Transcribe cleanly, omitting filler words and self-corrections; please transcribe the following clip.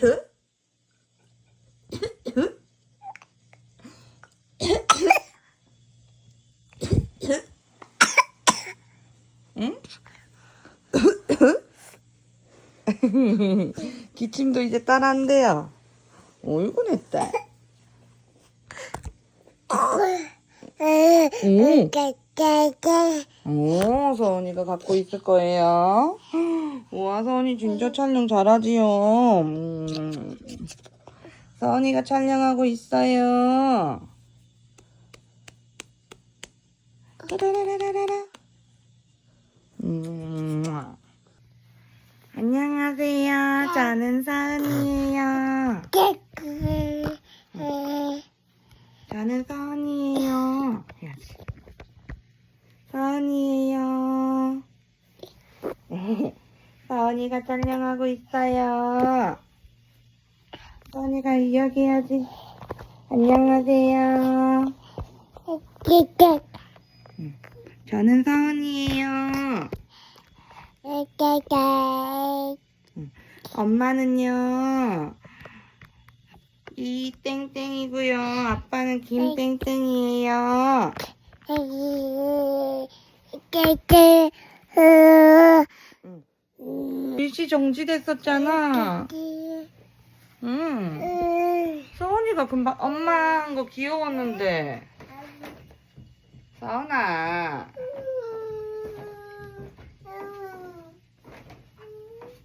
응? 기침도 이제 따라한대요. 어이구 냈다. 오, 서은이가 갖고 있을 거예요. 우와, 서은이 진짜 촬영 잘하지요. 서은이가 촬영하고 있어요. 따라라라라라. 안녕하세요. 저는 서은이에요. 저는 서은이에요. 해야지. 서은이에요. 서은이가 촬영하고 있어요. 서은이가 이야기해야지. 안녕하세요. 저는 서은이에요. 엄마는요, 이 땡땡이고요. 아빠는 김땡땡이에요. 일시 정지됐었잖아. 서은이가 금방 엄마 한 거 귀여웠는데. 서은아.